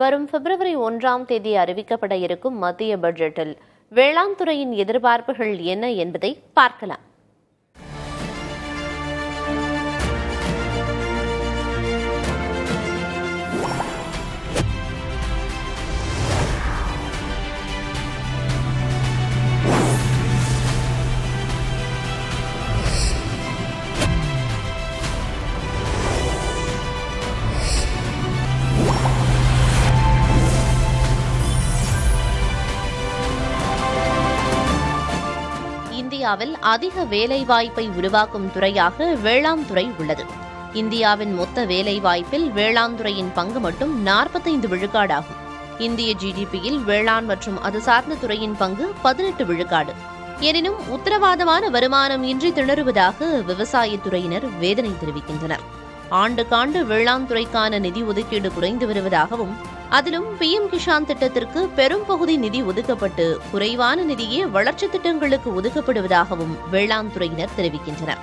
வரும் பிப்ரவரி 1ஆம் தேதி அறிவிக்கப்பட இருக்கும் மத்திய பட்ஜெட்டில் வேளாண் துறையின் எதிர்பார்ப்புகள் என்ன என்பதை பார்க்கலாம். இந்தியாவில் அதிக வேலைவாய்ப்பை உருவாக்கும் துறையாக வேளாண் துறை உள்ளது. இந்தியாவின் மொத்த வேலைவாய்ப்பில் வேளாண் துறையின் பங்கு மட்டும் 45 விழுக்காடாகும். இந்திய ஜிடிபியில் வேளாண் மற்றும் அது சார்ந்த துறையின் பங்கு 18 விழுக்காடு. எனினும் உத்தரவாதமான வருமானம் இன்றி திணறுவதாக விவசாயத்துறையினர் வேதனை தெரிவிக்கின்றனர். ஆண்டுக்காண்டு வேளாண் துறைக்கான நிதி ஒதுக்கீடு குறைந்து வருவதாகவும், அதிலும் PM கிஷான் திட்டத்திற்கு பெரும் பகுதி நிதி ஒதுக்கப்பட்டு குறைவான நிதியே வளர்ச்சி திட்டங்களுக்கு ஒதுக்கப்படுவதாகவும் வேளாண் துறையினர் தெரிவிக்கின்றனர்.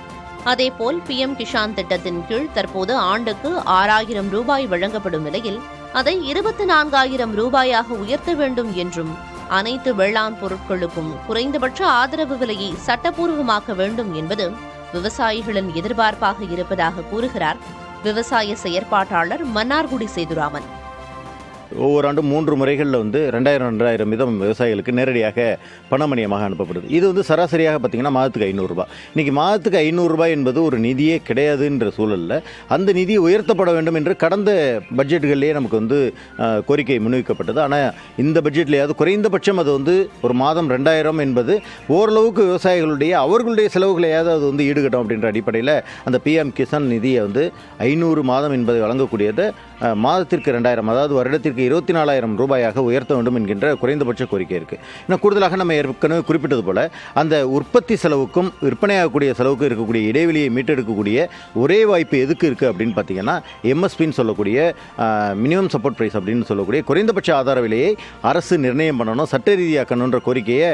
அதேபோல் PM கிஷான் திட்டத்தின் கீழ் தற்போது ஆண்டுக்கு 6,000 ரூபாய் வழங்கப்படும் நிலையில் அதை 24,000 ரூபாயாக உயர்த்த வேண்டும் என்றும், அனைத்து வேளாண் பொருட்களுக்கும் குறைந்தபட்ச ஆதரவு விலையை சட்டப்பூர்வமாக்க வேண்டும் என்பது விவசாயிகளின் எதிர்பார்ப்பாக இருப்பதாக கூறுகிறார் விவசாய செயற்பாட்டாளர் மன்னார்குடி சேதுராமன். ஒவ்வொரு ஆண்டும் 3 முறைகளில் 2000 வீதம் விவசாயிகளுக்கு நேரடியாக பணமணியமாக அனுப்பப்படுது. இது சராசரியாக பார்த்தீங்கன்னா மாதத்துக்கு 500 ரூபாய். இன்றைக்கி மாதத்துக்கு 500 ரூபாய் என்பது ஒரு நிதியே கிடையாதுன்ற சூழலில் அந்த நிதி உயர்த்தப்பட வேண்டும் என்று கடந்த பட்ஜெட்டுகளிலேயே நமக்கு கோரிக்கை முன்வைக்கப்பட்டது. ஆனால் இந்த பட்ஜெட்லேயாவது குறைந்தபட்சம் அது ஒரு மாதம் 2000 என்பது ஓரளவுக்கு விவசாயிகளுடைய அவர்களுடைய செலவுகளையாவது அது ஈடுகட்டும் அப்படின்ற அடிப்படையில் அந்த PM கிசான் நிதியை 500 மாதம் என்பதை வழங்கக்கூடியதை மாதத்திற்கு 2000, அதாவது வருடத்திற்கு 24,000 ரூபாயாக உயர்த்த வேண்டும் என்கின்ற குறைந்தபட்ச கோரிக்கை இருக்குது. இன்னும் கூடுதலாக நம்ம ஏற்கனவே குறிப்பிட்டது போல அந்த உற்பத்தி செலவுக்கும் விற்பனையாகக்கூடிய செலவுக்கும் இருக்கக்கூடிய இடைவெளியை மீட்டெடுக்கக்கூடிய ஒரே வாய்ப்பு எதுக்கு இருக்குது அப்படின்னு பார்த்தீங்கன்னா MSPன்னு சொல்லக்கூடிய மினிமம் சப்போர்ட் ப்ரைஸ் அப்படின்னு சொல்லக்கூடிய குறைந்தபட்ச ஆதார விலையை அரசு நிர்ணயம் பண்ணணும், சட்ட ரீதியாக்கணுன்ற கோரிக்கையை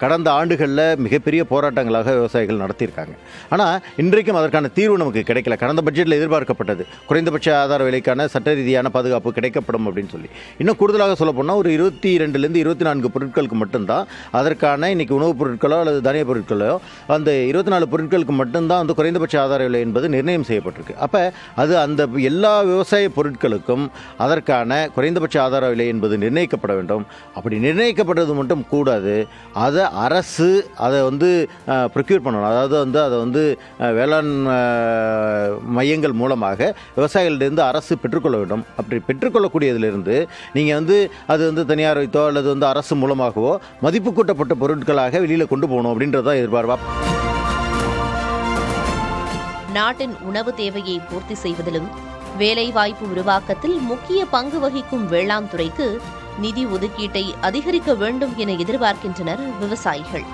கடந்த ஆண்டுகளில் மிகப்பெரிய போராட்டங்களாக விவசாயிகள் நடத்தியிருக்காங்க. ஆனால் இன்றைக்கும் அதற்கான தீர்வு நமக்கு கிடைக்கல. கடந்த பட்ஜெட்டில் எதிர்பார்க்கப்பட்டது குறைந்தபட்ச ஆதார விலைக்கான சட்ட ரீதியான பாதுகாப்பு கிடைக்கப்படும் அப்படின்னு சொல்லி. இன்னும் கூடுதலாக சொல்ல போனால் ஒரு 22லேருந்து 24 பொருட்களுக்கு மட்டும்தான் அதற்கான இன்னைக்கு உணவுப் பொருட்களோ அல்லது தானிய பொருட்களோ அந்த 24 பொருட்களுக்கு மட்டும்தான் குறைந்தபட்ச ஆதார விலை என்பது நிர்ணயம் செய்யப்பட்டிருக்கு. அப்போ அது அந்த எல்லா விவசாய பொருட்களுக்கும் அதற்கான குறைந்தபட்ச ஆதார விலை என்பது நிர்ணயிக்கப்பட வேண்டும். அப்படி நிர்ணயிக்கப்பட்டது மட்டும் கூடாது, அதை அரசு அதை ப்ரொக்யூர் பண்ணணும். அதாவது அதை வேளாண் மையங்கள் மூலமாக விவசாயிகளிலிருந்து அரசு பெற்றுக்கொள்ள வேண்டும். அப்படி பெற்றுக்கொள்ளக்கூடியதிலிருந்து நீங்கள் அது தனியார் வைத்தோ அல்லது அரசு மூலமாகவோ மதிப்பு கூட்டப்பட்ட பொருட்களாக வெளியில் கொண்டு போகணும் அப்படின்றதான் எதிர்பார்ப்பா. நாட்டின் உணவு தேவையை பூர்த்தி செய்வதிலும் வேலைவாய்ப்பு உருவாக்கத்தில் முக்கிய பங்கு வகிக்கும் வேளாண் துறைக்கு நிதி ஒதுக்கீட்டை அதிகரிக்க வேண்டும் என எதிர்பார்க்கின்றனர் விவசாயிகள்.